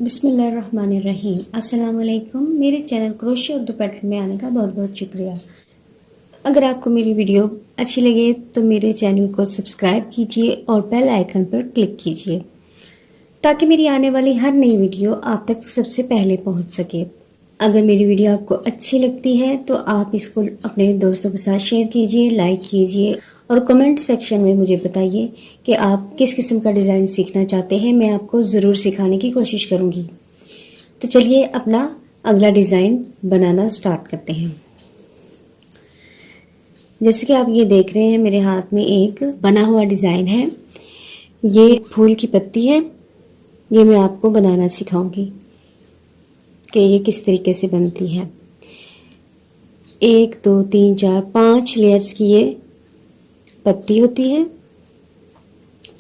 बिस्मिल्लाहिर्रहमानिर्रहीम। अस्सलाम वालेकुम। मेरे चैनल क्रोशिया उर्दू पैटर्न में आने का बहुत बहुत शुक्रिया। अगर आपको मेरी वीडियो अच्छी लगे तो मेरे चैनल को सब्सक्राइब कीजिए और बेल आइकन पर क्लिक कीजिए ताकि मेरी आने वाली हर नई वीडियो आप तक सबसे पहले पहुंच सके। अगर मेरी वीडियो आपको अच्छी लगती है तो आप इसको अपने दोस्तों के साथ शेयर कीजिए, लाइक कीजिए और कमेंट सेक्शन में मुझे बताइए कि आप किस किस्म का डिज़ाइन सीखना चाहते हैं। मैं आपको ज़रूर सिखाने की कोशिश करूँगी। तो चलिए अपना अगला डिज़ाइन बनाना स्टार्ट करते हैं। जैसे कि आप ये देख रहे हैं मेरे हाथ में एक बना हुआ डिज़ाइन है। ये फूल की पत्ती है। ये मैं आपको बनाना सिखाऊंगी कि ये किस तरीके से बनती है। 1 2 3 4 5 लेयर्स की ये पत्ती होती है,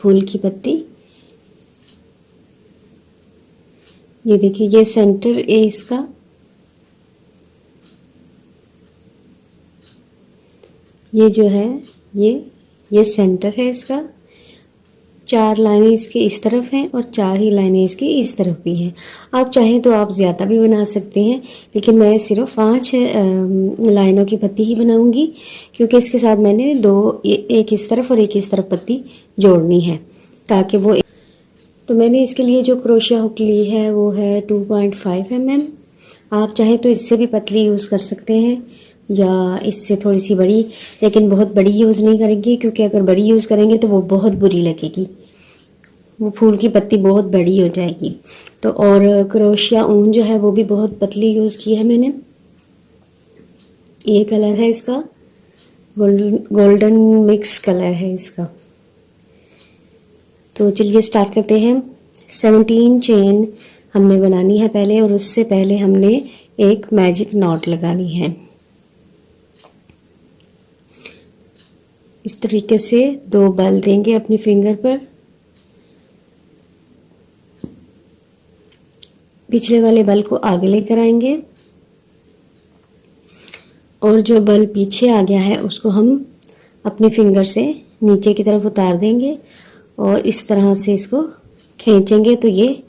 फूल की पत्ती। ये देखिए, ये सेंटर है इसका। ये जो है ये सेंटर है इसका। 4 लाइनें इसके इस तरफ हैं और 4 ही लाइनें इसकी इस तरफ भी हैं। आप चाहें तो आप ज़्यादा भी बना सकते हैं, लेकिन मैं सिर्फ 5 लाइनों की पत्ती ही बनाऊंगी क्योंकि इसके साथ मैंने एक इस तरफ और एक इस तरफ पत्ती जोड़नी है ताकि वो। तो मैंने इसके लिए जो क्रोशिया हुक ली है वो है 2.5 mm। आप चाहें तो इससे भी पतली यूज़ कर सकते हैं या इससे थोड़ी सी बड़ी, लेकिन बहुत बड़ी यूज़ नहीं करेंगे क्योंकि अगर बड़ी यूज़ करेंगे तो वो बहुत बुरी लगेगी, वो फूल की पत्ती बहुत बड़ी हो जाएगी। तो और क्रोशिया ऊन जो है वो भी बहुत पतली यूज़ की है मैंने। ये कलर है इसका, गोल्डन मिक्स कलर है इसका। तो चलिए स्टार्ट करते हैं। 17 चेन हमने बनानी है पहले, और उससे पहले हमने एक मैजिक नॉट लगानी है। इस तरीके से 2 बल देंगे अपनी फिंगर पर। पिछले वाले बल को आगे लेकर आएंगे और जो बल पीछे आ गया है उसको हम अपनी फिंगर से नीचे की तरफ उतार देंगे और इस तरह से इसको खींचेंगे तो ये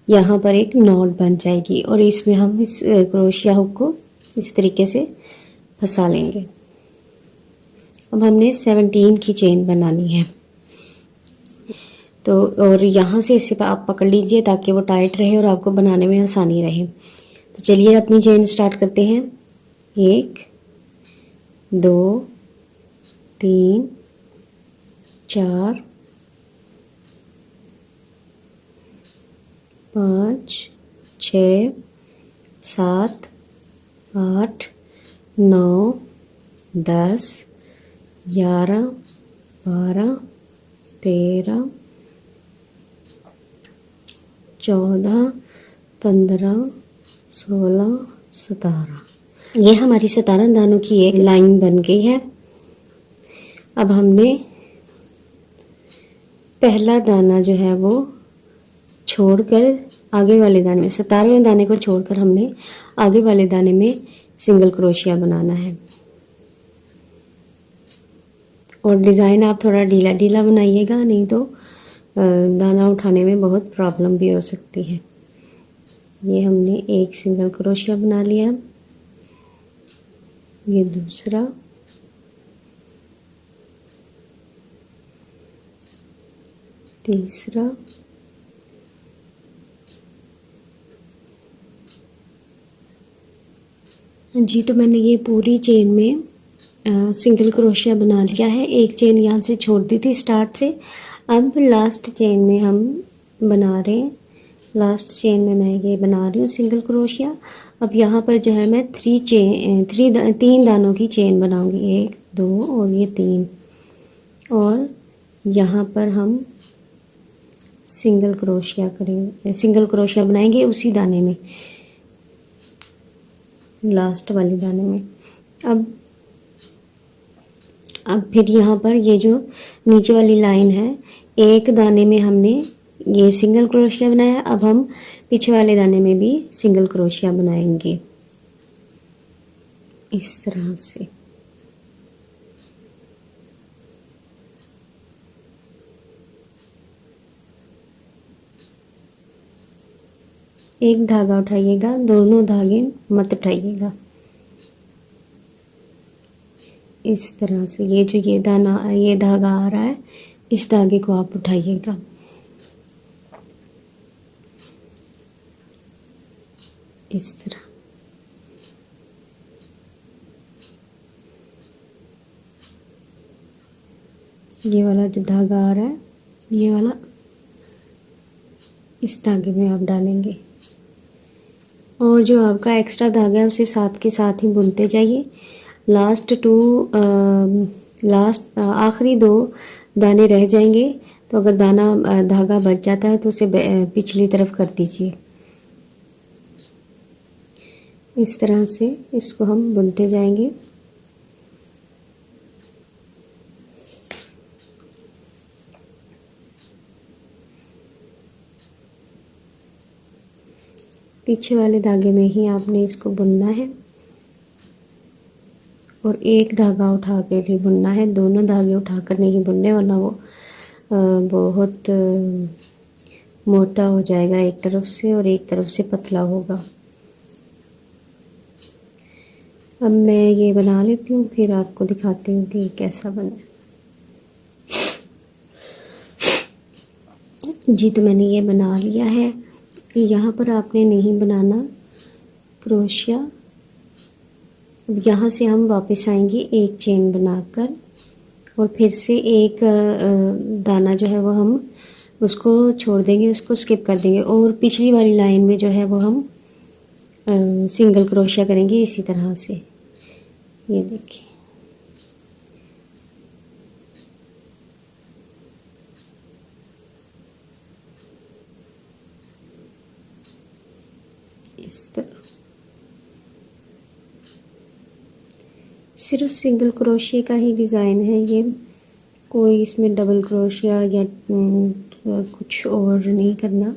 यहाँ पर एक नॉट बन जाएगी और इसमें हम इस क्रोशिया हुक को इस तरीके से फंसा लेंगे। अब हमने 17 की चेन बनानी है। तो और यहाँ से इसे आप पकड़ लीजिए ताकि वो टाइट रहे और आपको बनाने में आसानी रहे। तो चलिए अपनी चेन स्टार्ट करते हैं। 1 2 3 4 5 6 7 8 9 10 11 12 13 14 15 16 17। ये हमारी 17 दानों की एक लाइन बन गई है। अब हमने पहला दाना जो है वो छोड़कर आगे वाले दाने में, 17वें दाने को छोड़कर हमने आगे वाले दाने में सिंगल क्रोशिया बनाना है। और डिज़ाइन आप थोड़ा ढीला ढीला बनाइएगा, नहीं तो दाना उठाने में बहुत प्रॉब्लम भी हो सकती है। ये हमने एक सिंगल क्रोशिया बना लिया, ये दूसरा, तीसरा, जी। तो मैंने ये पूरी चेन में सिंगल क्रोशिया बना लिया है। एक चेन यहाँ से छोड़ दी थी स्टार्ट से। अब लास्ट चेन में हम बना रहे हैं, लास्ट चेन में मैं ये बना रही हूँ सिंगल क्रोशिया। अब यहाँ पर जो है मैं 3 दानों की चेन बनाऊंगी, 1 2 और ये 3, और यहाँ पर हम सिंगल क्रोशिया करेंगे, सिंगल क्रोशिया बनाएंगे उसी दाने में, लास्ट वाले दाने में। अब फिर यहाँ पर ये जो नीचे वाली लाइन है, एक दाने में हमने ये सिंगल क्रोशिया बनाया। अब हम पीछे वाले दाने में भी सिंगल क्रोशिया बनाएंगे इस तरह से। एक धागा उठाइएगा, दोनों धागे मत उठाइएगा। इस तरह से ये जो ये धागा आ रहा है, इस धागे को आप उठाइएगा। इस तरह ये वाला जो धागा आ रहा है, ये वाला इस धागे में आप डालेंगे और जो आपका एक्स्ट्रा धागा है उसे साथ के साथ ही बुनते जाइए। आखिरी 2 दाने रह जाएंगे, तो अगर धागा बच जाता है तो उसे पिछली तरफ कर दीजिए। इस तरह से इसको हम बुनते जाएंगे। पीछे वाले धागे में ही आपने इसको बुनना है और एक धागा उठा कर ही बुनना है। दोनों धागे उठाकर नहीं बुनने, वरना वो बहुत मोटा हो जाएगा एक तरफ से और एक तरफ से पतला होगा। अब मैं ये बना लेती हूँ, फिर आपको दिखाती हूँ कि कैसा बना। जी, तो मैंने ये बना लिया है। यहाँ पर आपने नहीं बनाना क्रोशिया। अब यहाँ से हम वापस आएंगे एक चेन बनाकर और फिर से एक दाना जो है वो हम उसको छोड़ देंगे, उसको स्किप कर देंगे और पिछली वाली लाइन में जो है वो हम सिंगल क्रोशिया करेंगे इसी तरह से। ये देखिए, इस तरह सिर्फ सिंगल क्रोशिया का ही डिज़ाइन है ये, कोई इसमें डबल क्रोशिया या कुछ और नहीं करना।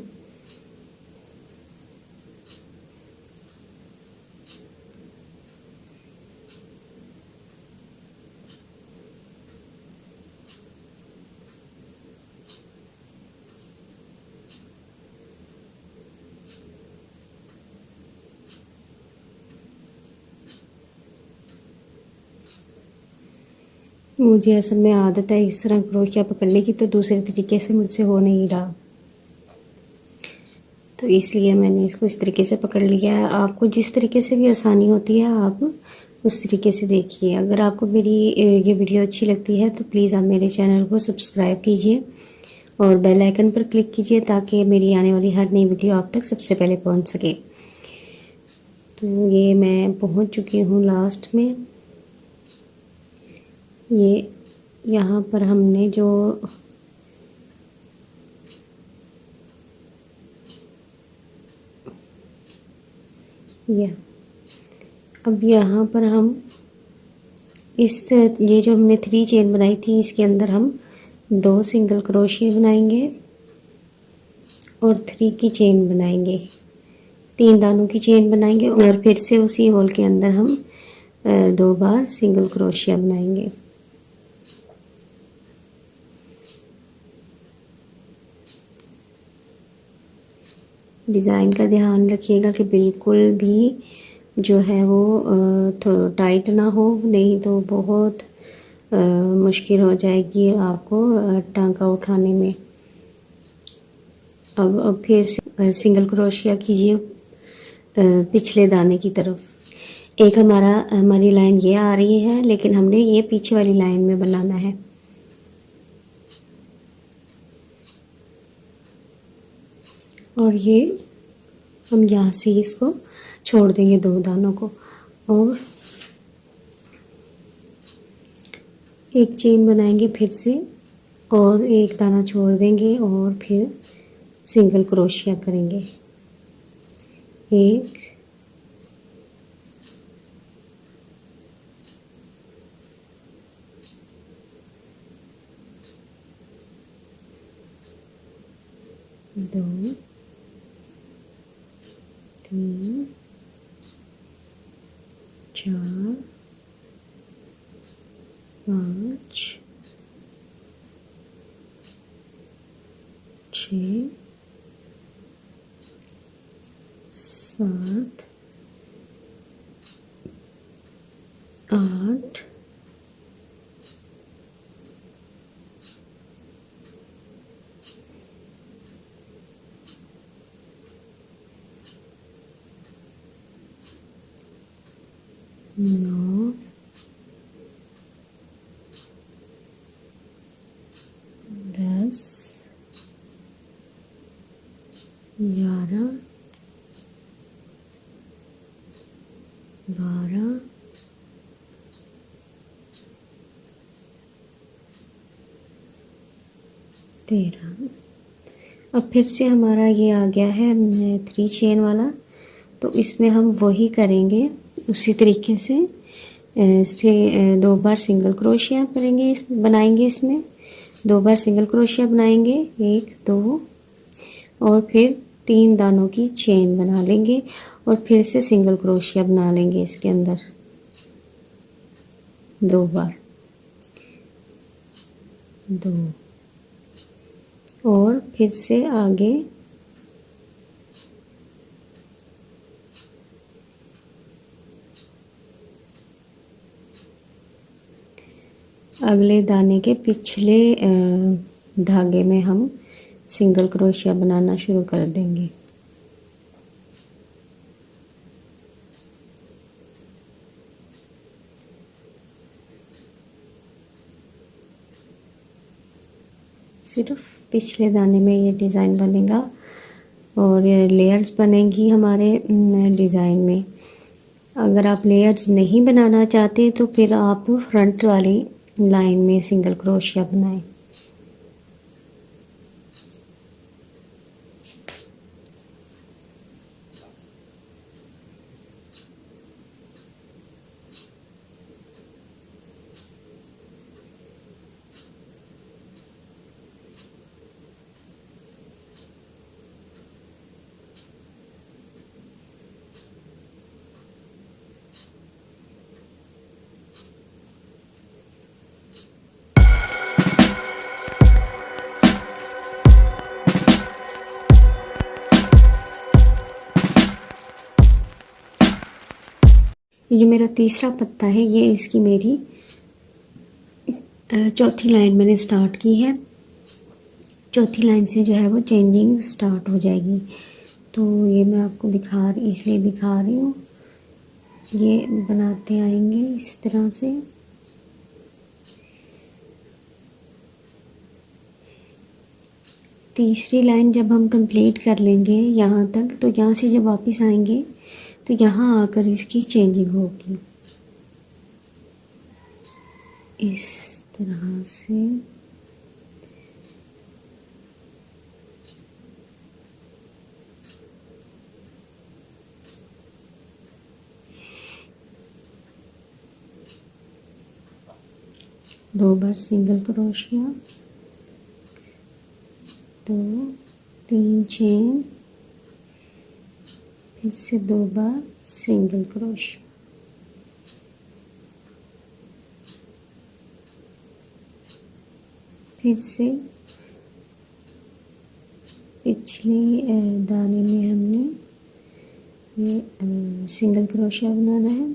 मुझे असल में आदत है इस तरह क्रोशिया पकड़ने की, तो दूसरे तरीके से मुझसे हो नहीं रहा, तो इसलिए मैंने इसको इस तरीके से पकड़ लिया है। आपको जिस तरीके से भी आसानी होती है आप उस तरीके से देखिए। अगर आपको मेरी ये वीडियो अच्छी लगती है तो प्लीज़ आप मेरे चैनल को सब्सक्राइब कीजिए और बेल आइकन पर क्लिक कीजिए ताकि मेरी आने वाली हर नई वीडियो आप तक सबसे पहले पहुंच सके। तो ये मैं पहुंच चुकी हूँ लास्ट में। ये यहाँ पर हमने जो अब यहाँ पर हम ये जो हमने 3 चेन बनाई थी इसके अंदर हम 2 सिंगल क्रोशिया बनाएंगे और 3 की चेन बनाएंगे, 3 दानों की चेन बनाएंगे और फिर से उसी होल के अंदर हम 2 बार सिंगल क्रोशिया बनाएंगे। डिज़ाइन का ध्यान रखिएगा कि बिल्कुल भी जो है वो टाइट ना हो, नहीं तो बहुत मुश्किल हो जाएगी आपको टांका उठाने में। अब फिर से सिंगल क्रोशिया कीजिए पिछले दाने की तरफ। एक हमारी लाइन ये आ रही है, लेकिन हमने ये पीछे वाली लाइन में बनाना है। और ये हम यहाँ से इसको छोड़ देंगे 2 दानों को और एक चेन बनाएंगे फिर से और एक दाना छोड़ देंगे और फिर सिंगल क्रोशिया करेंगे। 1 2 3 4 5 6 7 8 9 10 11 12 13। अब फिर से हमारा ये आ गया है 3 चेन वाला, तो इसमें हम वही करेंगे उसी तरीके से। इससे 2 बार सिंगल क्रोशिया करेंगे, इस बनाएंगे, इसमें 2 बार सिंगल क्रोशिया बनाएंगे, 1 2, और फिर 3 दानों की चेन बना लेंगे और फिर से सिंगल क्रोशिया बना लेंगे इसके अंदर 2 बार, 2, और फिर से आगे अगले दाने के पिछले धागे में हम सिंगल क्रोशिया बनाना शुरू कर देंगे। सिर्फ पिछले दाने में ये डिज़ाइन बनेगा और ये लेयर्स बनेंगी हमारे डिज़ाइन में। अगर आप लेयर्स नहीं बनाना चाहते तो फिर आप फ्रंट वाली लाइन में सिंगल क्रोशिया बनाएं। ये जो मेरा तीसरा पत्ता है, ये इसकी मेरी चौथी लाइन मैंने स्टार्ट की है। चौथी लाइन से जो है वो चेंजिंग स्टार्ट हो जाएगी, तो ये मैं आपको इसलिए दिखा रही हूँ। ये बनाते आएंगे इस तरह से। तीसरी लाइन जब हम कंप्लीट कर लेंगे यहाँ तक, तो यहाँ से जब वापस आएंगे तो यहाँ आकर इसकी चेंजिंग होगी इस तरह से। दो बार सिंगल क्रोशिया, 2 3 चेन, फिर से 2 बार सिंगल क्रोशिया, फिर से पिछले दाने में हमने ये सिंगल क्रोशिया बनाना है।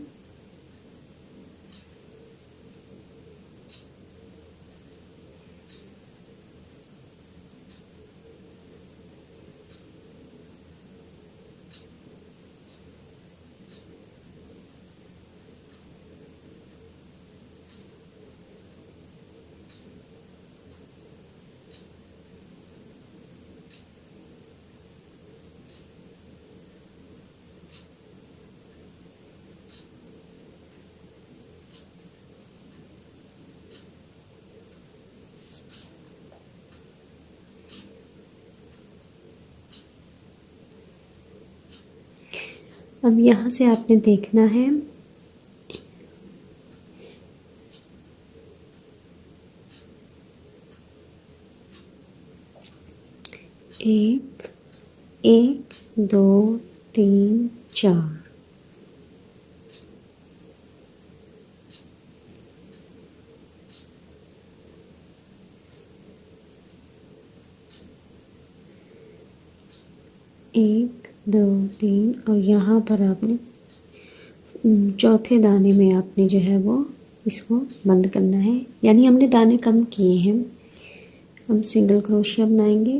अब यहाँ से आपने देखना है एक, 2 3 4, एक 2 3 और यहाँ पर आपने चौथे दाने में आपने जो है वो इसको बंद करना है, यानी हमने दाने कम किए हैं। हम सिंगल क्रोशिया बनाएंगे।